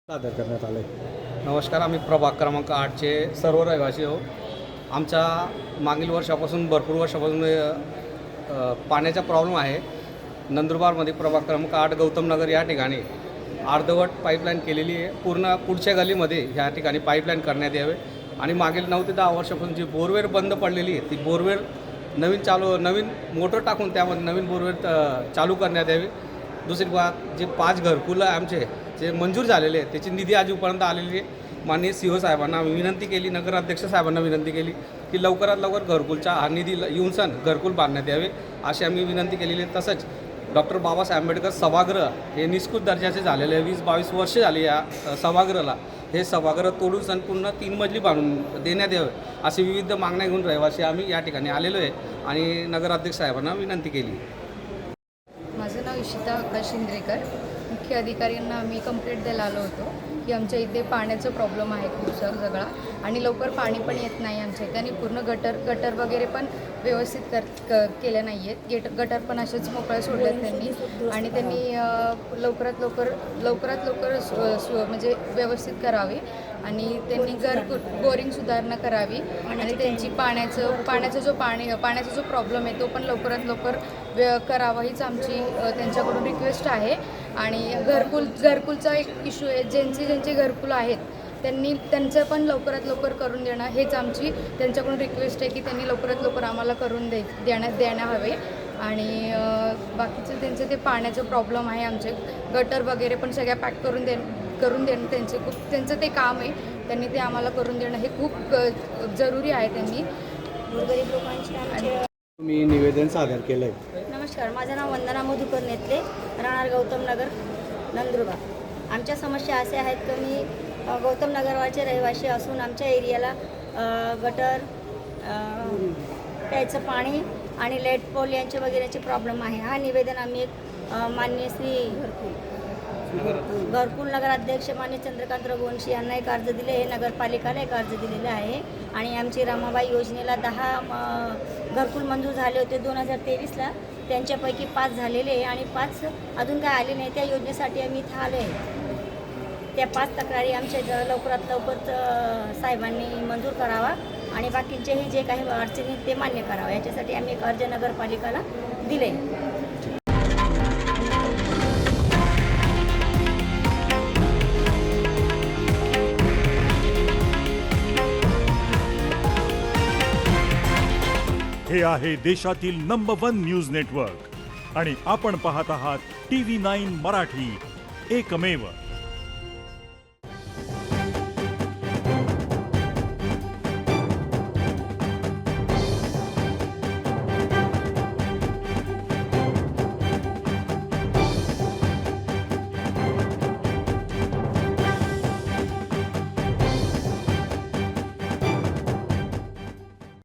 सादर करण्यात आले। नमस्कार, आम्ही प्रभाग क्रमांक 8चे सर्व रहिवासी आहोत. आमच्या मागील वर्षापासून भरपूर वर्षापासून पाण्याचा प्रॉब्लेम आहे. नंदुरबारमध्ये प्रभाग क्रमांक 8 गौतम नगर या ठिकाणी अर्धवट पाईपलाईन केलेली आहे. पूर्ण पुढच्या गलीमध्ये ह्या ठिकाणी पाईपलाईन करण्यात यावे आणि मागील 9 ते 10 वर्षापासून जी बोरवेल बंद पडलेली आहे ती बोरवेल नवीन मोटर टाकून त्यामध्ये नवीन बोरवेल चालू करण्यात यावी. दुसरी बात, जे 5 घरकुलं आमचे जे मंजूर झालेले आहेत त्याची निधी अजूनपर्यंत आलेली आहे. माननीय CO साहेबांना आम्ही विनंती केली, नगराध्यक्ष साहेबांना विनंती केली की लवकरात लवकर घरकुलचा हा निधी येऊन सण घरकुल बांधण्यात यावे अशी आम्ही विनंती केलेली आहे. तसंच डॉक्टर बाबासाहेब आंबेडकर सभागृह हे निष्कृत दर्जाचे झालेले आहे. 20-22 वर्ष झाली या सभागृहाला. हे सभागृह तोडून संपूर्ण 3 मजली बांधून देण्यात यावे अशी विविध मागण्या घेऊन रहिवासी आम्ही या ठिकाणी आलेलो आहे आणि नगराध्यक्ष साहेबांना विनंती केली. माझं नाव इशिता आकाश इंद्रेकर. मुख्य अधिकाऱ्यांना आम्ही कंप्लेंट द्यायला आलो होतो की आमच्या इथे पाण्याचा प्रॉब्लेम आहे खूप सगळा आणि लवकर पाणी पण येत नाही आमच्या इथे आणि पूर्ण गटर वगैरे पण व्यवस्थित केले नाही आहेत. गटर पण असेच मोकळे सोडलेत त्यांनी आणि त्यांनी लवकरात लवकर म्हणजे व्यवस्थित करावे आणि त्यांनी बोरिंग सुधारणा करावी आणि त्यांची पाण्याचा जो प्रॉब्लेम आहे तो पण लवकरात लवकर करावा हीच आमची त्यांच्याकडून रिक्वेस्ट आहे. आणि घरकुलचा एक इश्यू आहे. ज्यांचे घरकुल आहेत त्यांचं पण लवकरात लवकर करून देणं हेच आमची त्यांच्याकडून रिक्वेस्ट आहे की त्यांनी लवकरात लवकर आम्हाला करून देण्या हवे. आणि बाकीचं त्यांचं ते पाण्याचं प्रॉब्लेम आहे. आमचे गटर वगैरे पण सगळ्या पॅक करून देणं त्यांचं ते काम आहे. त्यांनी ते आम्हाला करून देणं हे खूप जरुरी आहे. त्यांनी गरीब लोकांची मी निवेदन सादर केलं आहे. नमस्कार, माझं नाव वंदना मधुकर नेत्रे, राहणार गौतम नगर, नंदुरबार. आमच्या समस्या अशा आहेत की मी गौतम नगरचे रहिवासी असून आमच्या एरियाला गटर, प्यायचं पाणी आणि लाईट पोल यांचे वगैरेचे प्रॉब्लेम आहे. हा निवेदन आम्ही एक माननीय श्री घरकुल नगराध्यक्ष माननीय चंद्रकांत रघुवंशी यांना एक अर्ज दिले आहे. नगरपालिकाला एक अर्ज दिलेला आहे आणि आमची रमाबाई योजनेला 10 घरकुल मंजूर झाले होते 2023ला. त्यांच्यापैकी 5 झालेले आहे आणि 5 अजून काय आले नाही. त्या योजनेसाठी आम्ही इथं आलो आहे. त्या 5 तक्रारी आमच्या लवकरात लवकर साहेबांनी मंजूर करावा आणि बाकीचेही जे काही अडचणी ते मान्य करावं याच्यासाठी आम्ही एक अर्ज नगरपालिकाला दिले. हे आहे देशातील नंबर 1 न्यूज नेटवर्क आणि आपण पाहत आहात TV9 मराठी, एकमेव.